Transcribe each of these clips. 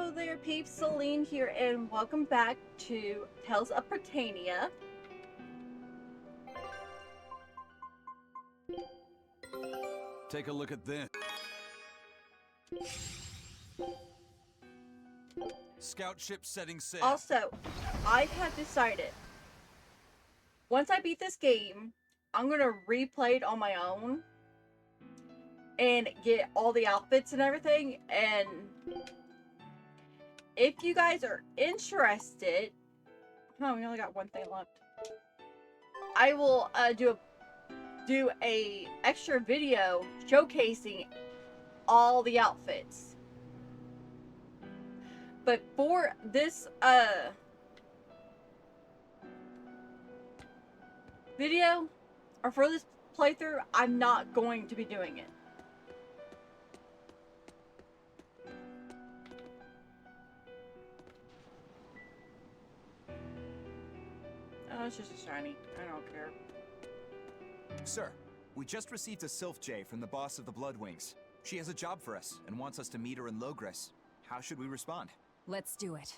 Hello there, peeps. Celine here, and welcome back to Tales of Britannia. Take a look at this. Scout ship setting sail. Also, I have decided, once I beat this game, I'm going to replay it on my own and get all the outfits and everything, and if you guys are interested, oh, we only got one thing left. I will do a extra video showcasing all the outfits. But for this video, or for this playthrough, I'm not going to be doing it. Oh, it's just a shiny. I don't care. Sir, we just received a Sylph J from the boss of the Bloodwings. She has a job for us and wants us to meet her in Logres. How should we respond? Let's do it.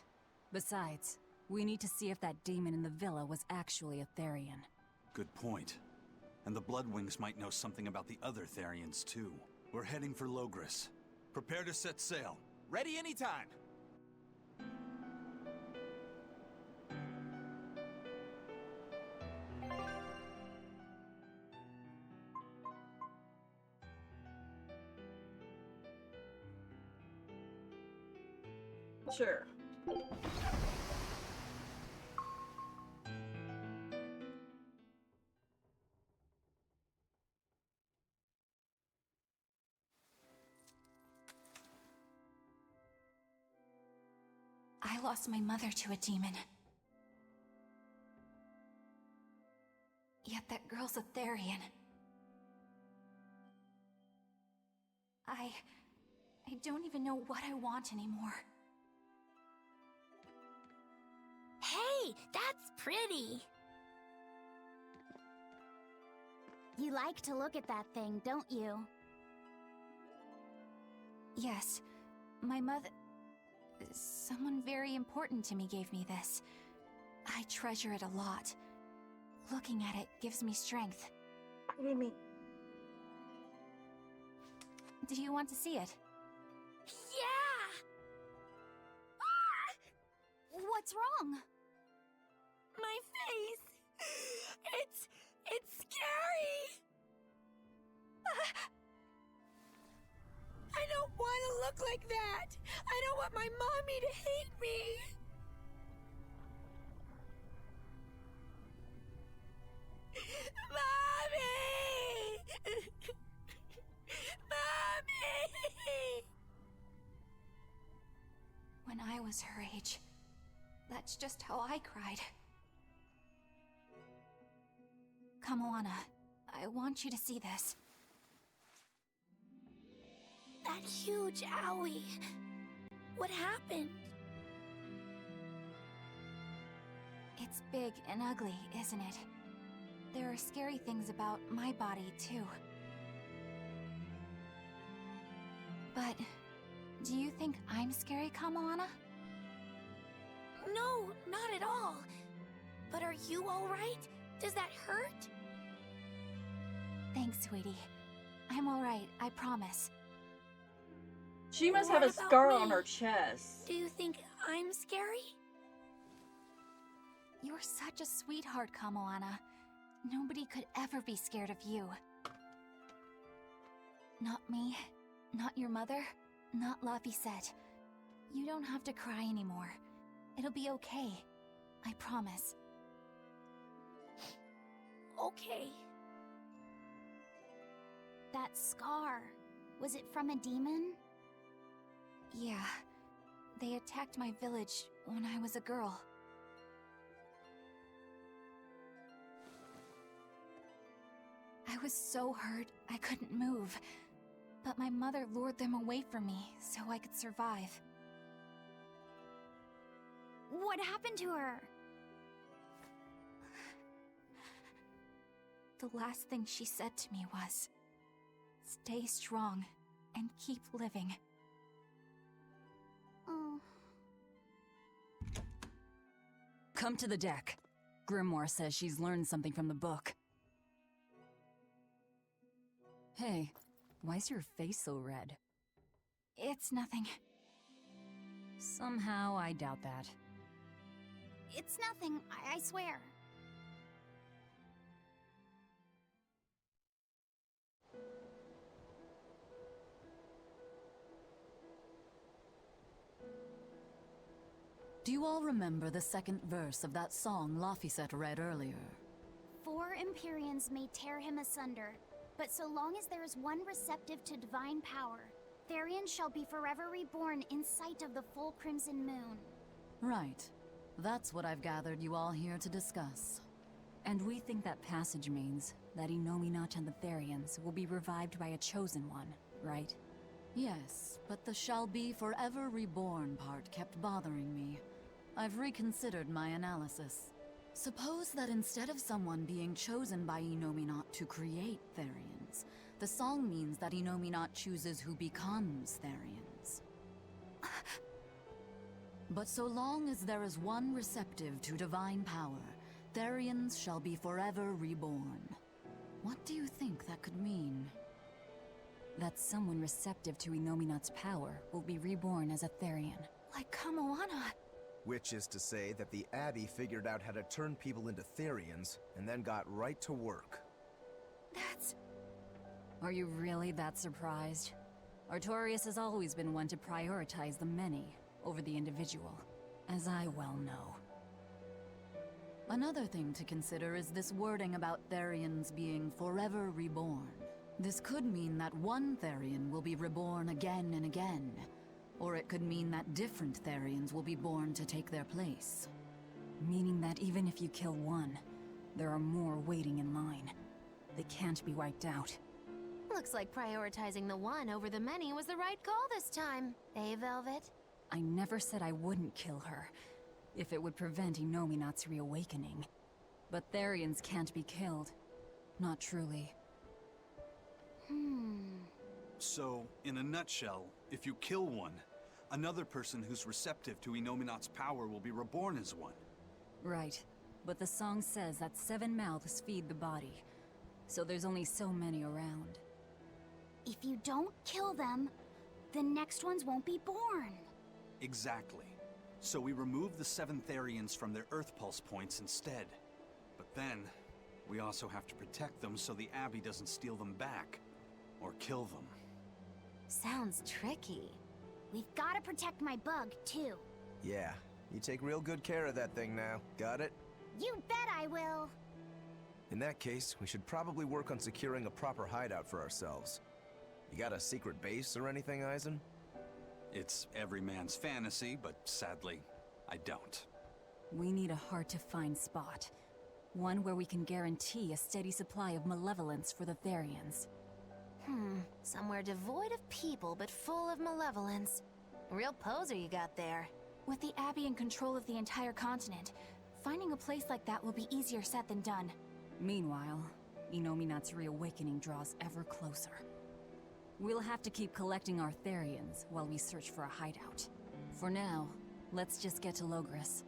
Besides, we need to see if that demon in the villa was actually a Therian. Good point. And the Bloodwings might know something about the other Therians too. We're heading for Logres. Prepare to set sail. Ready anytime! Sure. I lost my mother to a demon. Yet that girl's a Therian. I don't even know what I want anymore. Hey, that's pretty! You like to look at that thing, don't you? Yes, my mother... Someone very important to me gave me this. I treasure it a lot. Looking at it gives me strength. What do you mean? Do you want to see it? Yeah! Ah! What's wrong? My face! It's scary! I don't want to look like that! I don't want my mommy to hate me! Mommy! Mommy! When I was her age, that's just how I cried. Kamoana, I want you to see this. That huge owie. What happened? It's big and ugly, isn't it? There are scary things about my body, too. But, do you think I'm scary, Kamoana? No, not at all. But are you alright? Does that hurt? Thanks, sweetie. I'm alright, I promise. She must What have a about scar me? on her chest. Do you think I'm scary? You're such a sweetheart, Kamoana. Nobody could ever be scared of you. Not me, not your mother, not Laphicet. You don't have to cry anymore. It'll be okay. I promise. Okay. That scar, was it from a demon? Yeah. They attacked my village when I was a girl. I was so hurt, I couldn't move. But my mother lured them away from me so I could survive. What happened to her? The last thing she said to me was, "Stay strong and keep living." Oh, Come to the deck. Grimoire says she's learned something from the book. Hey, why's your face so red? It's nothing. Somehow, I doubt that. It's nothing, I swear. Do you all remember the second verse of that song Laphicet read earlier? 4 Empyreans may tear him asunder, but so long as there is one receptive to divine power, Therian shall be forever reborn in sight of the full crimson moon. Right. That's what I've gathered you all here to discuss. And we think that passage means that Inominat and the Therians will be revived by a chosen one, right? Yes, but the shall be forever reborn part kept bothering me. I've reconsidered my analysis. Suppose that instead of someone being chosen by Inominat to create Therians, the song means that Inominat chooses who becomes Therians. But so long as there is one receptive to divine power, Therians shall be forever reborn. What do you think that could mean? That someone receptive to Inominat's power will be reborn as a Therian. Like Kamoana. Which is to say that the Abbey figured out how to turn people into Therians, and then got right to work. That's... Are you really that surprised? Artorias has always been one to prioritize the many over the individual, as I well know. Another thing to consider is this wording about Therians being forever reborn. This could mean that one Therian will be reborn again and again, or it could mean that different Therians will be born to take their place. Meaning that even if you kill one, there are more waiting in line. They can't be wiped out. Looks like prioritizing the one over the many was the right call this time. Eh, Velvet? I never said I wouldn't kill her, if it would prevent Inominat's reawakening. But Therians can't be killed. Not truly. So, in a nutshell, if you kill one, another person who's receptive to Inominat's power will be reborn as one. Right. But the song says that 7 mouths feed the body, so there's only so many around. If you don't kill them, the next ones won't be born. Exactly. So we remove the 7 Therians from their Earth Pulse points instead. But then, we also have to protect them so the Abbey doesn't steal them back. Or kill them. Sounds tricky. We've got to protect my bug, too. Yeah, you take real good care of that thing now. Got it? You bet I will. In that case, we should probably work on securing a proper hideout for ourselves. You got a secret base or anything, Eisen? It's every man's fantasy, but sadly, I don't. We need a hard-to-find spot. One where we can guarantee a steady supply of malevolence for the Therians. Somewhere devoid of people but full of malevolence. Real poser you got there. With the Abbey in control of the entire continent, finding a place like that will be easier said than done. Meanwhile, Inominat's reawakening draws ever closer. We'll have to keep collecting our Therians while we search for a hideout. For now, let's just get to Logris.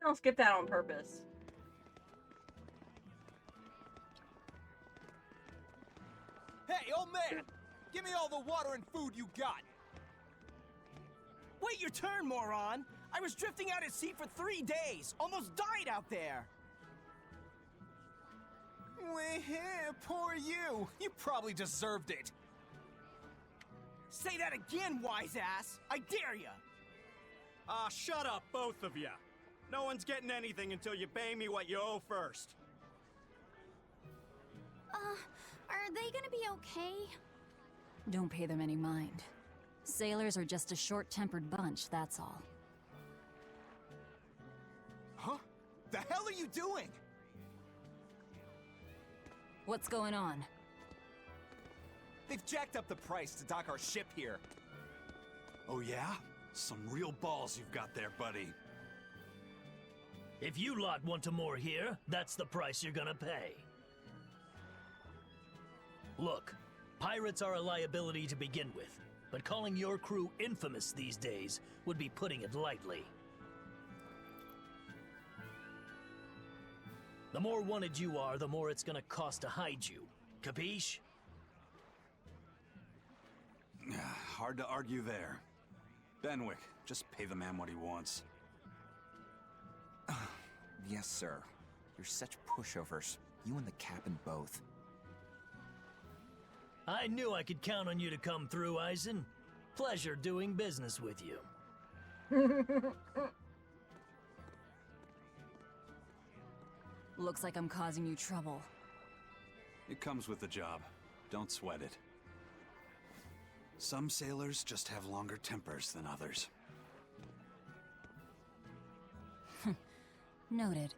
I don't skip that on purpose. Hey, old man! Give me all the water and food you got! Wait your turn, moron! I was drifting out at sea for 3 days! Almost died out there! Wait, poor you! You probably deserved it! Say that again, wise ass! I dare ya! Ah, shut up, both of you. No one's getting anything until you pay me what you owe first. Are they gonna be okay? Don't pay them any mind. Sailors are just a short-tempered bunch, that's all. Huh? The hell are you doing? What's going on? They've jacked up the price to dock our ship here. Oh yeah? Some real balls you've got there, buddy. If you lot want to moor here, that's the price you're gonna pay. Look, pirates are a liability to begin with, but calling your crew infamous these days would be putting it lightly. The more wanted you are, the more it's gonna cost to hide you. Capiche? Hard to argue there. Benwick, just pay the man what he wants. Yes, sir. You're such pushovers. You and the captain both. I knew I could count on you to come through, Eisen. Pleasure doing business with you. Looks like I'm causing you trouble. It comes with the job. Don't sweat it. Some sailors just have longer tempers than others. Noted.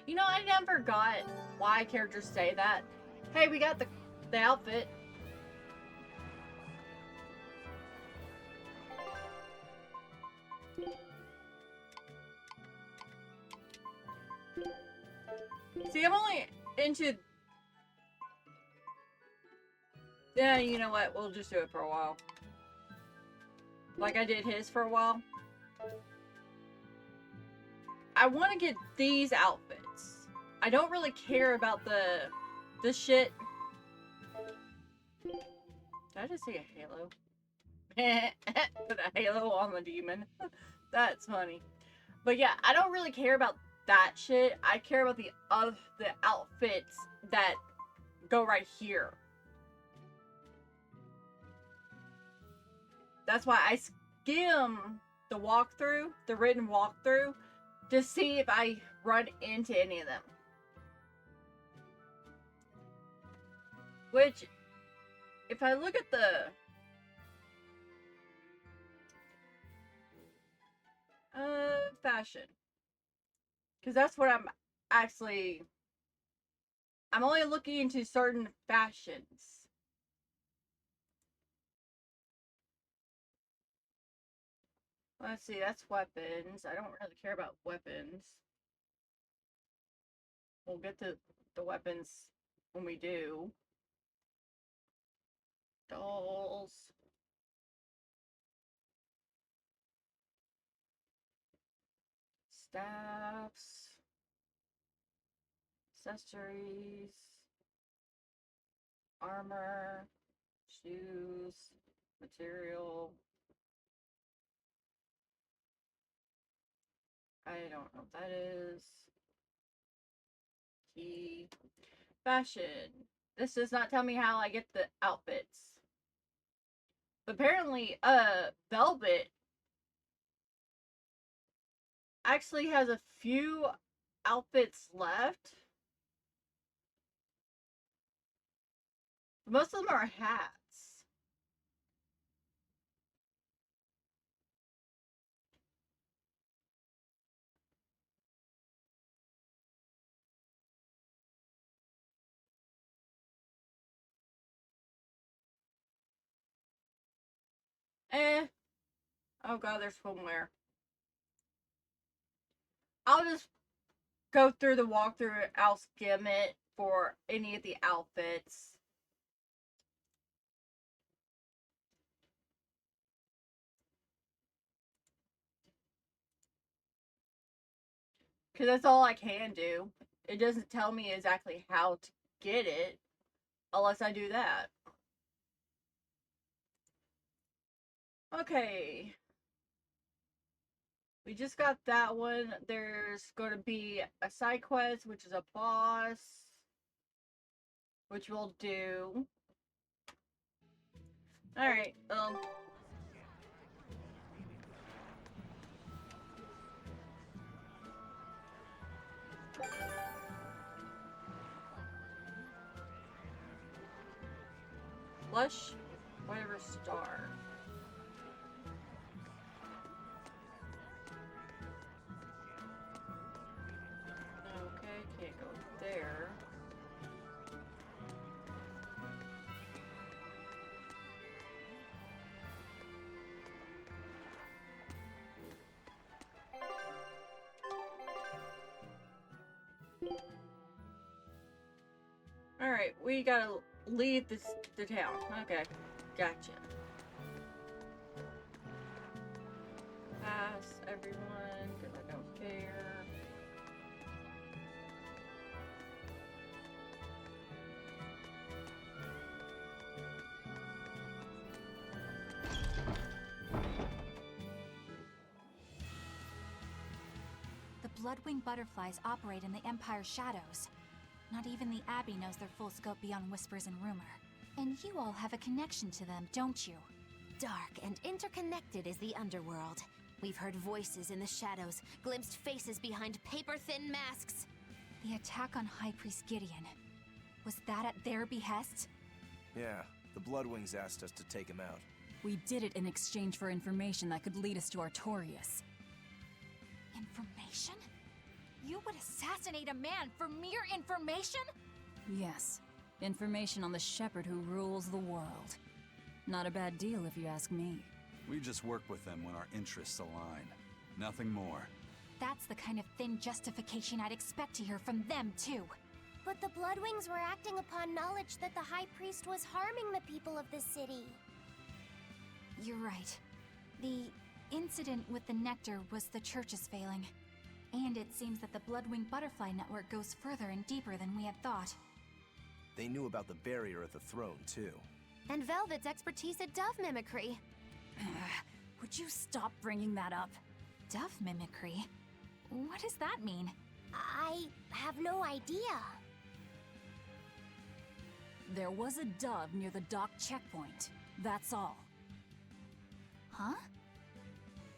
You know, I never got why characters say that. Hey, we got the outfit. See, I'm only into... Yeah, you know what? We'll just do it for a while. Like I did his for a while. I want to get these outfits. I don't really care about the shit. Did I just see a halo? Put a halo on the demon. That's funny. But yeah, I don't really care about that shit. I care about the outfits that go right here. That's why I skim the walkthrough, the written walkthrough, to see if I run into any of them. Which, if I look at the fashion, because that's what I'm only looking into certain fashions. Let's see, that's weapons. I don't really care about weapons. We'll get to the weapons when we do. Dolls. Staffs. Accessories. Armor. Shoes. Material. I don't know what that is. Key. Fashion. This does not tell me how I get the outfits. But apparently, Velvet actually has a few outfits left. Most of them are hats. Oh god, there's swimwear. I'll just go through the walkthrough. I'll skim it for any of the outfits. Because that's all I can do. It doesn't tell me exactly how to get it unless I do that. Okay. We just got that one. There's going to be a side quest, which is a boss, which we'll do. Alright, Flush, whatever star. Okay, can't go there. Alright, we gotta leave the town. Okay, gotcha. Pass everyone, because I don't care. The Bloodwing butterflies operate in the Empire's shadows. Not even the Abbey knows their full scope beyond whispers and rumor. And you all have a connection to them, don't you? Dark and interconnected is the underworld. We've heard voices in the shadows, glimpsed faces behind paper-thin masks. The attack on High Priest Gideon. Was that at their behest? Yeah, the Bloodwings asked us to take him out. We did it in exchange for information that could lead us to Artorias. Information? You would assassinate a man for mere information? Yes. Information on the shepherd who rules the world. Not a bad deal if you ask me. We just work with them when our interests align. Nothing more. That's the kind of thin justification I'd expect to hear from them, too. But the Bloodwings were acting upon knowledge that the High Priest was harming the people of the city. You're right. The incident with the nectar was the Church's failing. And it seems that the Bloodwing Butterfly Network goes further and deeper than we had thought. They knew about the barrier at the throne, too. And Velvet's expertise at dove mimicry. Would you stop bringing that up? Dove mimicry? What does that mean? I have no idea. There was a dove near the dock checkpoint. That's all. Huh?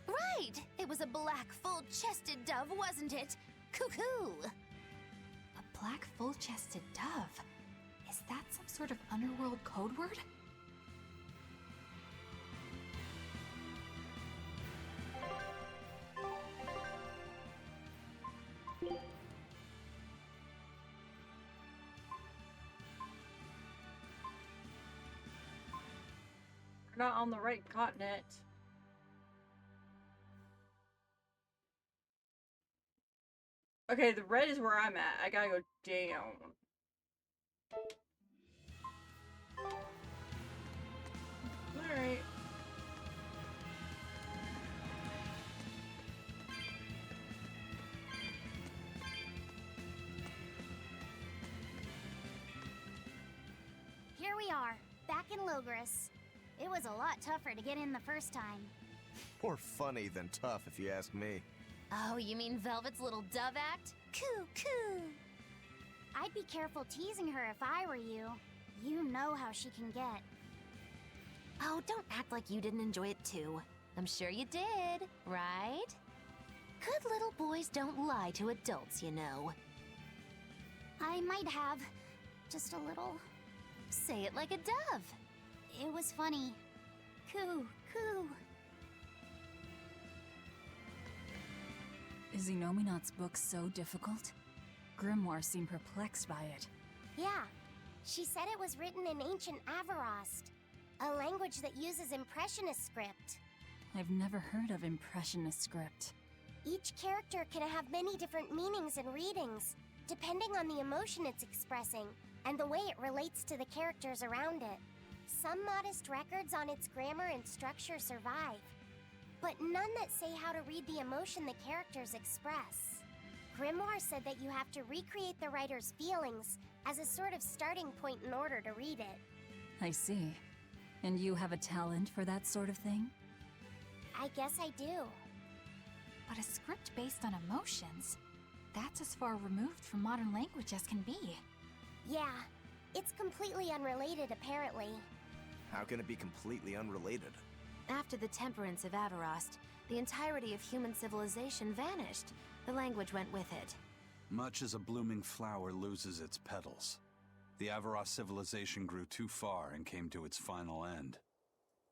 Right! It was a black, full-chested dove, wasn't it? Cuckoo! A black, full-chested dove? Is that some sort of underworld code word? We're not on the right continent. Okay, the red is where I'm at. I gotta go down. Alright. Here we are, back in Logris. It was a lot tougher to get in the first time. More funny than tough, if you ask me. Oh, you mean Velvet's little dove act? Coo, coo! I'd be careful teasing her if I were you. You know how she can get. Oh, don't act like you didn't enjoy it too. I'm sure you did, right? Good little boys don't lie to adults, you know. I might have. Just a little. Say it like a dove. It was funny. Coo, coo. Is Inominat's book so difficult? Grimoire seemed perplexed by it. Yeah. She said it was written in ancient Avarost, a language that uses Impressionist script. I've never heard of Impressionist script. Each character can have many different meanings and readings, depending on the emotion it's expressing and the way it relates to the characters around it. Some modest records on its grammar and structure survive, but none that say how to read the emotion the characters express. Grimoire said that you have to recreate the writer's feelings as a sort of starting point in order to read it. I see. And you have a talent for that sort of thing? I guess I do. But a script based on emotions? That's as far removed from modern language as can be. Yeah, it's completely unrelated apparently. How can it be completely unrelated? After the temperance of Avarost, the entirety of human civilization vanished. The language went with it. Much as a blooming flower loses its petals, the Avarost civilization grew too far and came to its final end.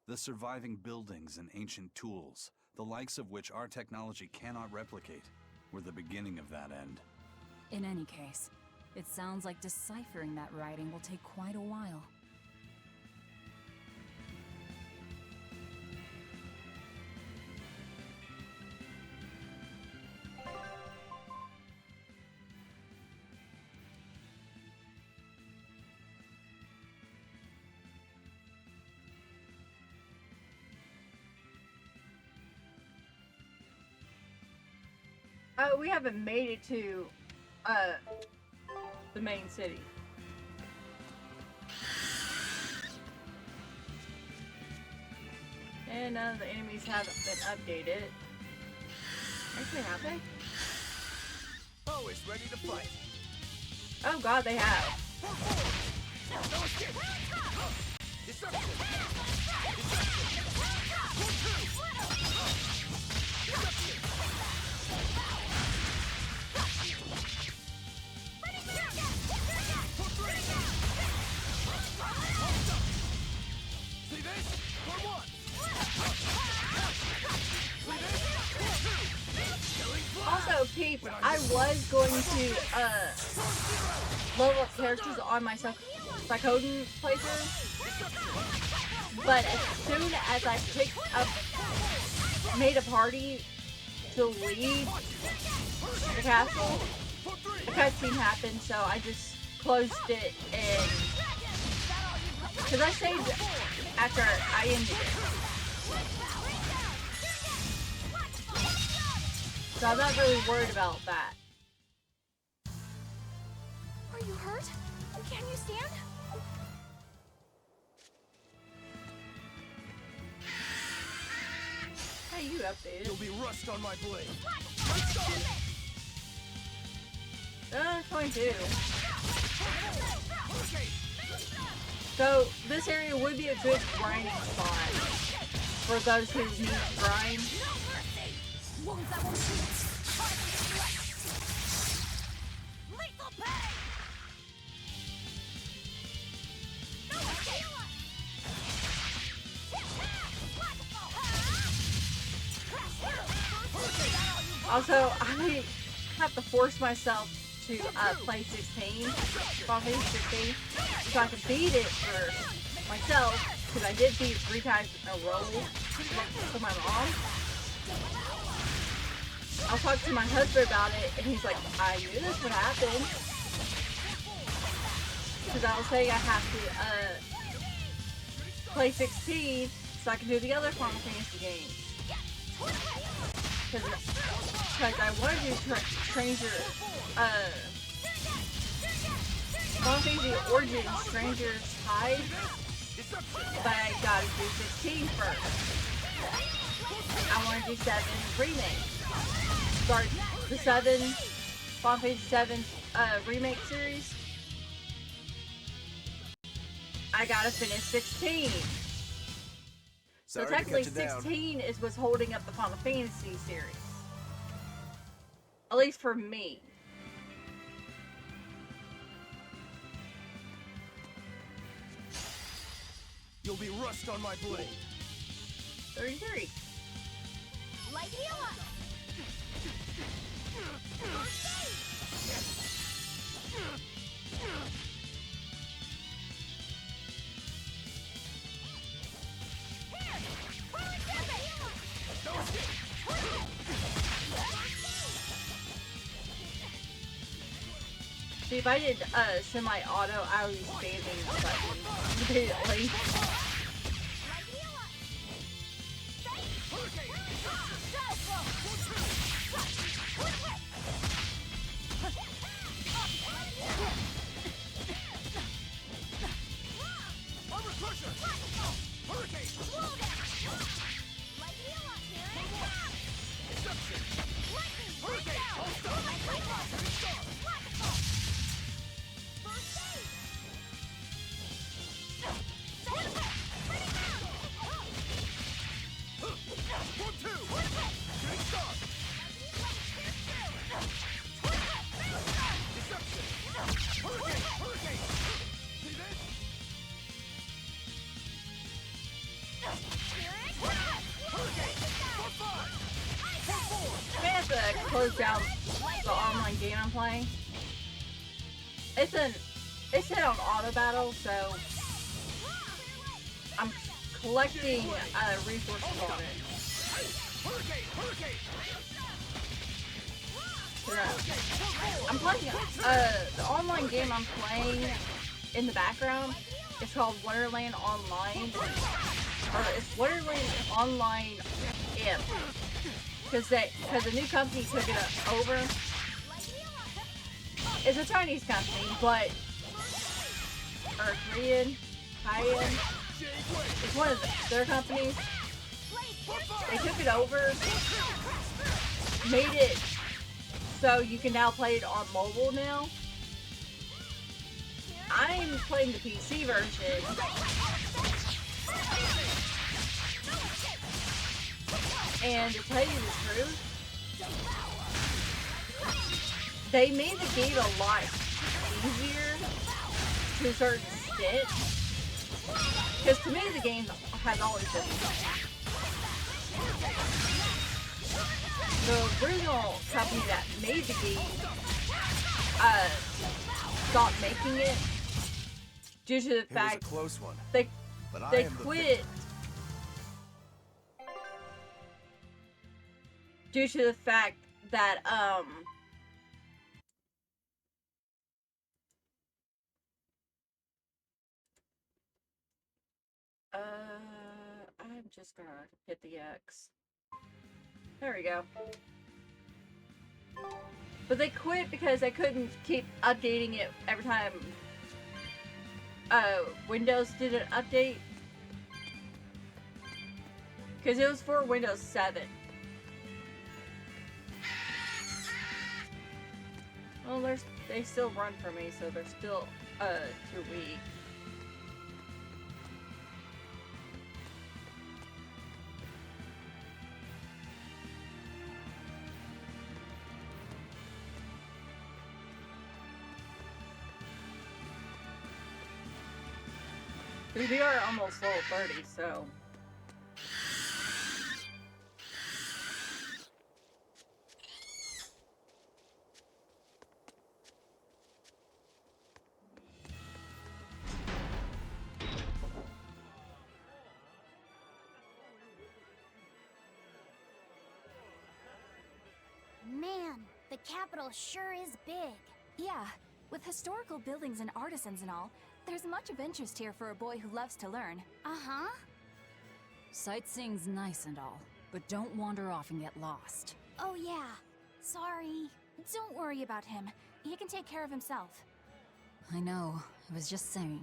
The surviving buildings and ancient tools, the likes of which our technology cannot replicate, were the beginning of that end. In any case, it sounds like deciphering that writing will take quite a while. We haven't made it to, the main city. And none of the enemies haven't been updated. Actually, have they? Always ready to fight. Oh god, they have. No escape. Disruption. See this? For one. Also, peeps, I was going to level up characters on my Psychoden playthrough, but as soon as I picked up, made a party to leave the castle, a cutscene happened, so I just closed it and because I saved after I ended it. So I'm not really worried about that. Are you hurt? Can you stand? Hey, you updated. You'll be rust on my blade. 22. So this area would be a good grinding spot for those who need to grind. Also, I have to force myself to play 16, Final Fantasy 16, so I can beat it for myself, because I did beat it 3 times in a row for my mom. I'll talk to my husband about it, and he's like, I knew this would happen. Because I was saying I have to play 16 so I can do the other Final Fantasy games. Because I want to do Stranger, Final Fantasy Origins Stranger's Tide, but I gotta do 16 first. I want to do 7 Remake. Start the 7, Final Fantasy 7 Remake series. I gotta finish 16. So technically 16 is what's holding up the Final Fantasy series. At least for me. You'll be rust on my blade. 33. Light heal up. See, if I did semi-auto, I would be spamming the button immediately. Close down the online game I'm playing. It's set on auto battle, so I'm collecting resources on it. I'm playing the online game I'm playing in the background. It's called Wonderland Online, or it's Wonderland Online Imp. because the new company took it over. It's a Chinese company, but or Korean, high-end. It's one of their companies. They took it over, made it so you can now play it on mobile now. I'm playing the PC version. And to tell you the truth, they made the game a lot easier to a certain extent. Because to me, the game has always been the original company that made the game stopped making it due to the fact it was a close one, they but they quit due to the fact that I'm just gonna hit the X. There we go. But they quit because they couldn't keep updating it every time Windows did an update. Because it was for Windows 7. Well, they still run for me, so they're still too weak. We are almost level 30, so... Man, the capital sure is big. Yeah, with historical buildings and artisans and all, there's much of interest here for a boy who loves to learn. Uh-huh. Sightseeing's nice and all, but don't wander off and get lost. Oh yeah, sorry. Don't worry about him. He can take care of himself. I know, I was just saying.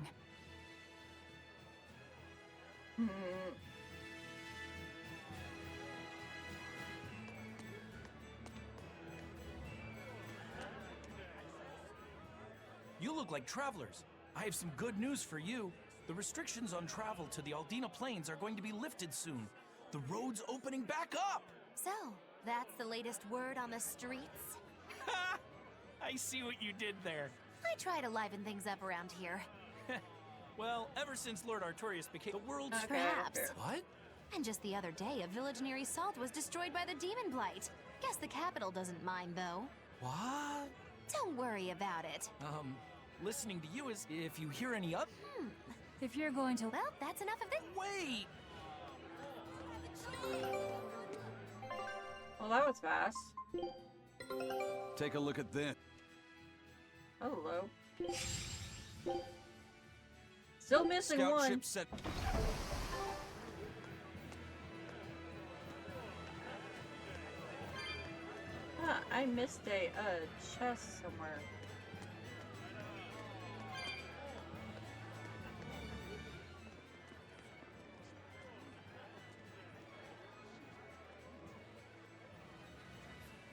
You look like travelers. I have some good news for you. The restrictions on travel to the Aldina Plains are going to be lifted soon. The road's opening back up! So, that's the latest word on the streets? Ha! I see what you did there. I try to liven things up around here. Well, ever since Lord Artorias became the world's... Okay, Perhaps. okay. What? And just the other day, a village near Salt was destroyed by the demon blight. Guess the capital doesn't mind, though. What? Don't worry about it. Listening to you is if you hear any up... If you're going to... Well, that's enough of this. Wait! Well, that was fast. Take a look at this. Oh, hello. Still missing Scout one. ship set. Huh, I missed a chest somewhere.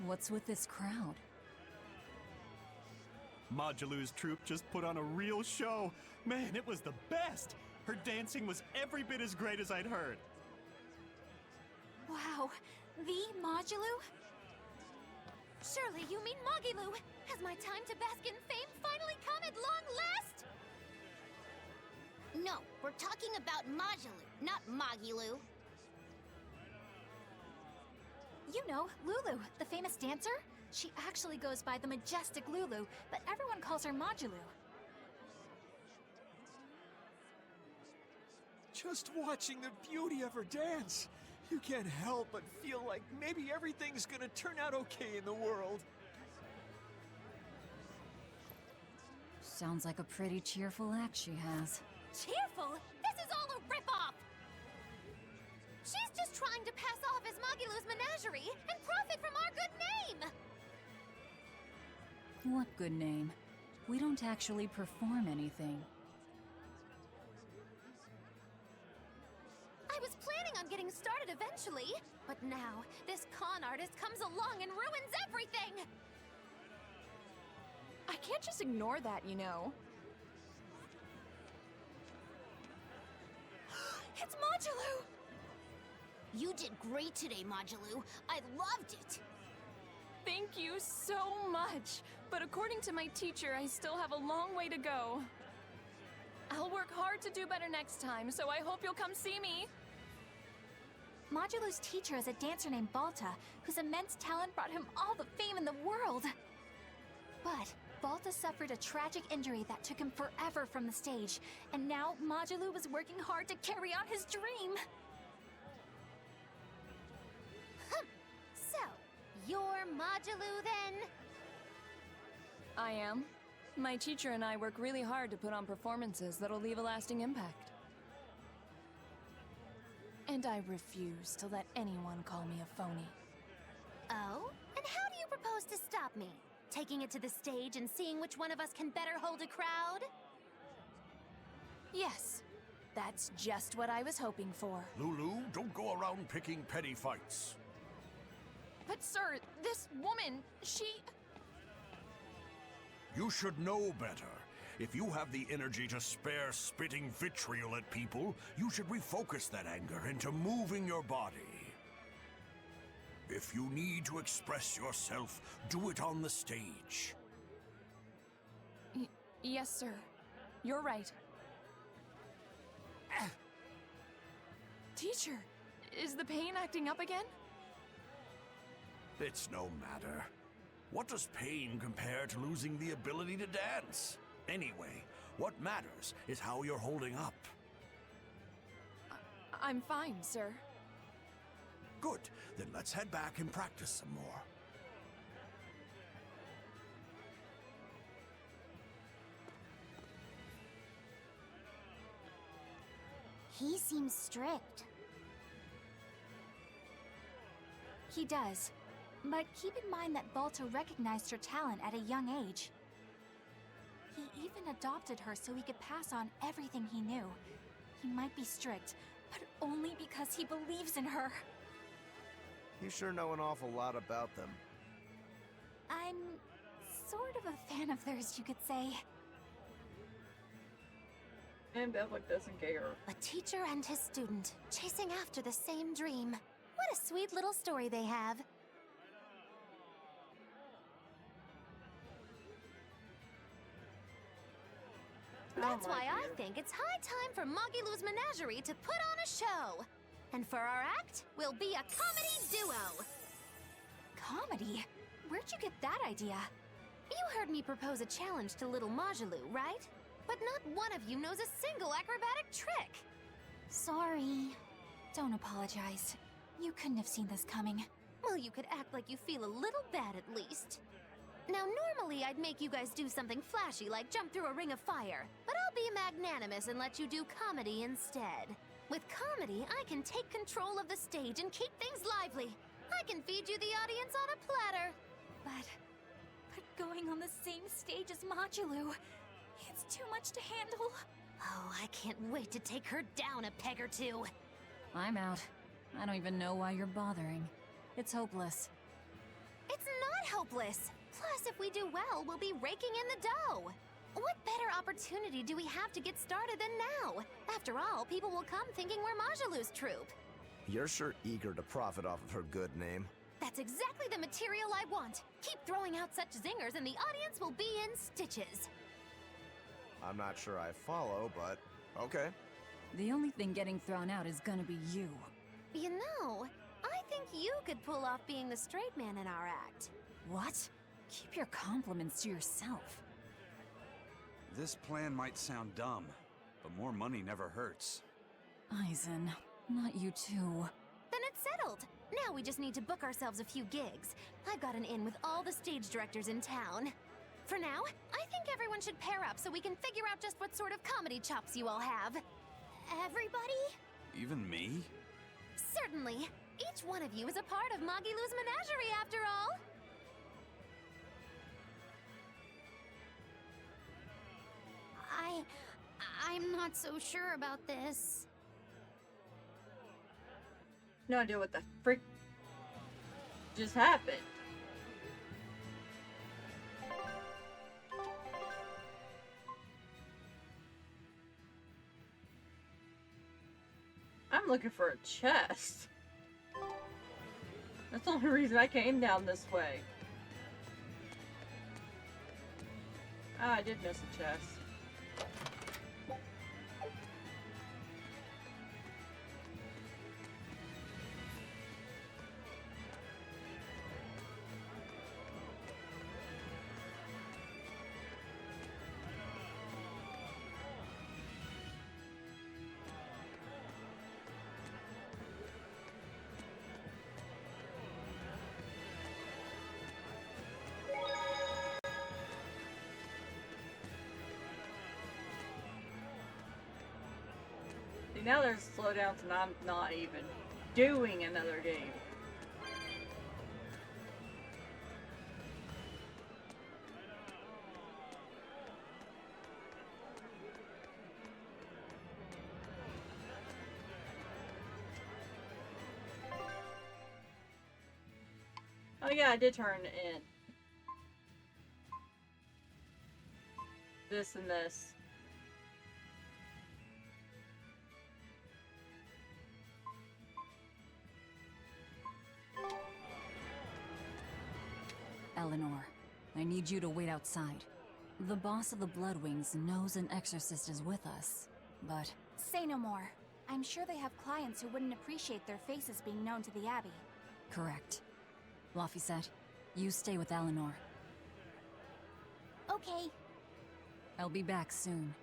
What's with this crowd? Modulu's troupe just put on a real show. Man, it was the best. Her dancing was every bit as great as I'd heard. Wow, the Modulu? Surely you mean Magilu. Has my time to bask in fame finally come at long last? No, we're talking about Majulu, not Magilu. You know, Lulu, the famous dancer? She actually goes by the majestic Lulu, but everyone calls her Modulu. Just watching the beauty of her dance, you can't help but feel like maybe everything's gonna turn out okay in the world. Sounds like a pretty cheerful act she has. Cheerful? This is all a ripoff! She's just trying to pass off as Magilu's menagerie and profit from our good name! What good name? We don't actually perform anything. I was planning on getting started eventually, but now this con artist comes along and ruins everything! I can't just ignore that, you know. It's Magilu! You did great today, Magilu. I loved it. Thank you so much. But according to my teacher, I still have a long way to go. I'll work hard to do better next time, so I hope you'll come see me. Modulu's teacher is a dancer named Balta, whose immense talent brought him all the fame in the world. But Balta suffered a tragic injury that took him forever from the stage, and now Modulu was working hard to carry out his dream. So, you're Magilu then? I am. My teacher and I work really hard to put on performances that'll leave a lasting impact. And I refuse to let anyone call me a phony. Oh? And how do you propose to stop me? Taking it to the stage and seeing which one of us can better hold a crowd? Yes, that's just what I was hoping for. Lulu, don't go around picking petty fights. But sir, this woman, she... You should know better. If you have the energy to spare spitting vitriol at people, you should refocus that anger into moving your body. If you need to express yourself, do it on the stage. Yes, sir. You're right. Teacher, is the pain acting up again? It's no matter. What does pain compare to losing the ability to dance? Anyway, what matters is how you're holding up. I'm fine, sir. Good. Then let's head back and practice some more. He seems strict. He does. But keep in mind that Balta recognized her talent at a young age. He even adopted her so he could pass on everything he knew. He might be strict, but only because he believes in her. You sure know an awful lot about them. I'm sort of a fan of theirs, you could say. And Bevlick doesn't care. A teacher and his student, chasing after the same dream. What a sweet little story they have. That's why I think it's high time for Magilu's menagerie to put on a show. And for our act, we'll be a comedy duo. Comedy? Where'd you get that idea? You heard me propose a challenge to little Magilu, right? But not one of you knows a single acrobatic trick. Sorry. Don't apologize. You couldn't have seen this coming. Well, you could act like you feel a little bad at least. Now, normally I'd make you guys do something flashy like jump through a ring of fire, but I'll be magnanimous and let you do comedy instead. With comedy, I can take control of the stage and keep things lively. I can feed you the audience on a platter. But going on the same stage as Modulu, it's too much to handle. Oh, I can't wait to take her down a peg or two. I'm out. I don't even know why you're bothering. It's hopeless. It's not hopeless. Plus, if we do well, we'll be raking in the dough. What better opportunity do we have to get started than now? After all, people will come thinking we're Magilu's troupe. You're sure eager to profit off of her good name. That's exactly the material I want. Keep throwing out such zingers and the audience will be in stitches. I'm not sure I follow, but okay. The only thing getting thrown out is gonna be you. You know, I think you could pull off being the straight man in our act. What? Keep your compliments to yourself. This plan might sound dumb, but more money never hurts. Eisen, not you too. Then it's settled. Now we just need to book ourselves a few gigs. I've got an in with all the stage directors in town. For now, I think everyone should pair up so we can figure out just what sort of comedy chops you all have. Everybody? Even me? Certainly. Each one of you is a part of Magilou's menagerie, after all. I'm not so sure about this. No idea what the frick just happened. I'm looking for a chest. That's the only reason I came down this way. Ah, I did miss a chest. Now there's slowdowns and I'm not even doing another game. Oh yeah, I did turn in this and this. Eleanor, I need you to wait outside. The boss of the Bloodwings knows an exorcist is with us, but... Say no more. I'm sure they have clients who wouldn't appreciate their faces being known to the Abbey. Correct. Laphicet, you stay with Eleanor. Okay. I'll be back soon.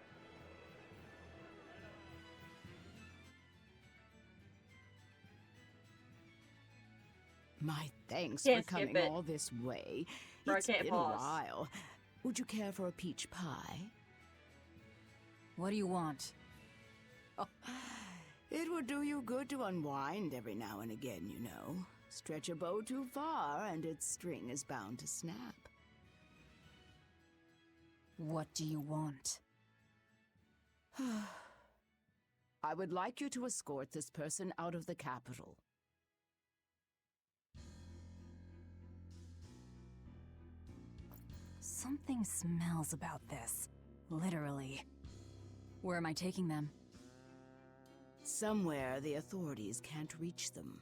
My thanks Can't for skip coming it. all this way. Or I It's can't been pause. a while. Would you care for a peach pie? What do you want? It would do you good to unwind every now and again, you know. Stretch a bow too far and its string is bound to snap. What do you want? I would like you to escort this person out of the capital. Something smells about this. Literally. Where am I taking them? Somewhere the authorities can't reach them.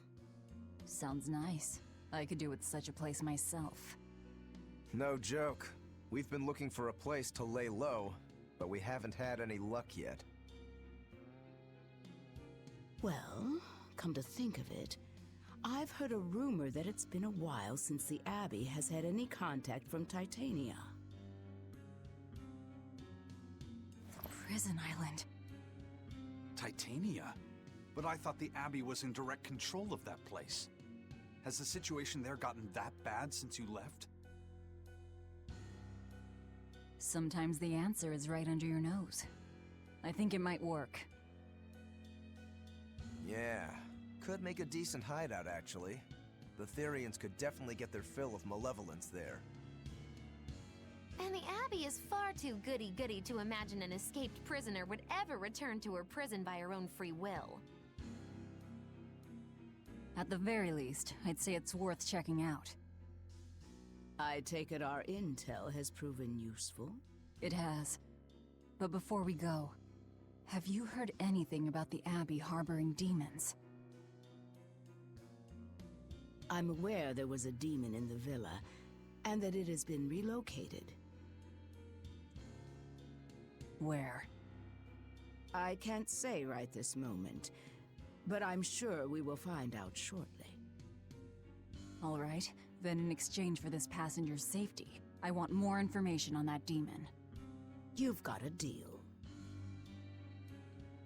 Sounds nice. I could do with such a place myself. No joke. We've been looking for a place to lay low, but we haven't had any luck yet. Well, come to think of it, I've heard a rumor that it's been a while since the Abbey has had any contact from Titania. Prison Island. Titania? But I thought the Abbey was in direct control of that place. Has the situation there gotten that bad since you left? Sometimes the answer is right under your nose. I think it might work. Yeah, could make a decent hideout, actually. The Therians could definitely get their fill of malevolence there. And the Abbey is far too goody-goody to imagine an escaped prisoner would ever return to her prison by her own free will. At the very least, I'd say it's worth checking out. I take it our intel has proven useful? It has. But before we go, have you heard anything about the Abbey harboring demons? I'm aware there was a demon in the villa, and that it has been relocated. Where? I can't say right this moment, but I'm sure we will find out shortly. All right, then in exchange for this passenger's safety, I want more information on that demon. You've got a deal.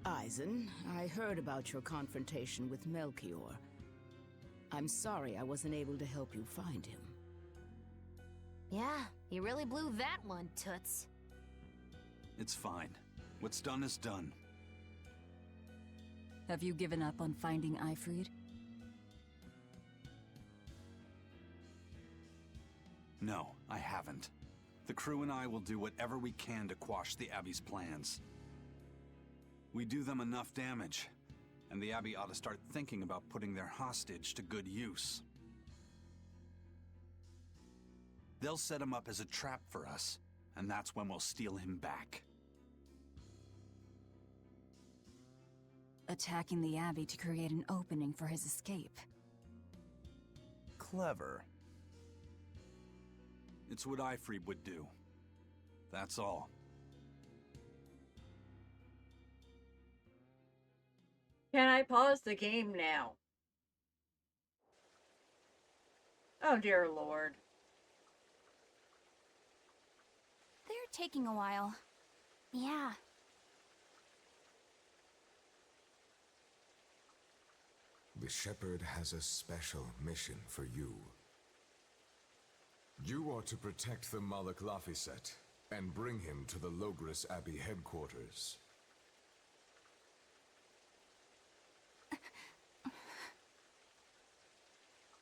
Eisen, I heard about your confrontation with Melchior. I'm sorry I wasn't able to help you find him. Yeah, you really blew that one, Toots. It's fine. What's done is done. Have you given up on finding Eifried? No, I haven't. The crew and I will do whatever we can to quash the Abbey's plans. We do them enough damage, and the Abbey ought to start thinking about putting their hostage to good use. They'll set him up as a trap for us, and that's when we'll steal him back. Attacking the Abbey to create an opening for his escape. Clever. It's what Eifried would do. That's all. Can I pause the game now? Oh dear Lord. They're taking a while. Yeah. The Shepherd has a special mission for you. You are to protect the Malak Laphicet and bring him to the Logres Abbey headquarters.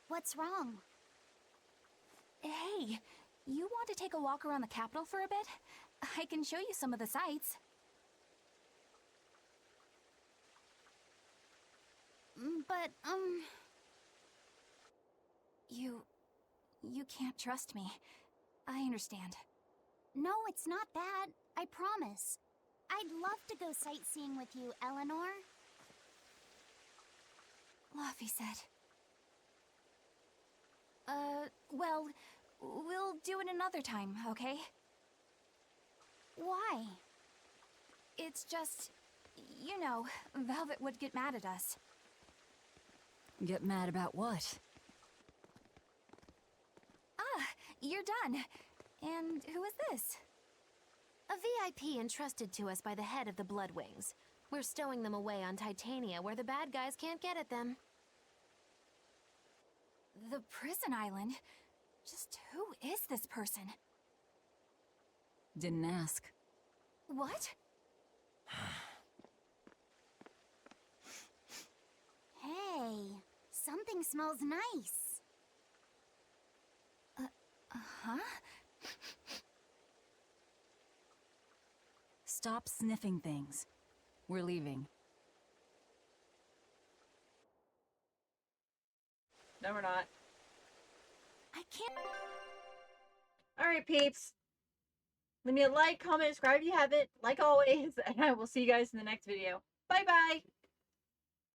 What's wrong? Hey, you want to take a walk around the capital for a bit? I can show you some of the sights. But, You can't trust me. I understand. no, it's not that. I promise. I'd love to go sightseeing with you, Eleanor. Laphicet. Well, we'll do it another time, okay? Why? It's just, you know, Velvet would get mad at us. Get mad about what? Ah, you're done. And who is this? A VIP entrusted to us by the head of the Bloodwings. We're stowing them away on Titania where the bad guys can't get at them. The prison island? Just who is this person? Didn't ask. What? Hey, something smells nice. Huh? Stop sniffing things. We're leaving. No, we're not. I can't. Alright, peeps. Leave me a like, comment, subscribe if you haven't. Like always, and I will see you guys in the next video. Bye-bye!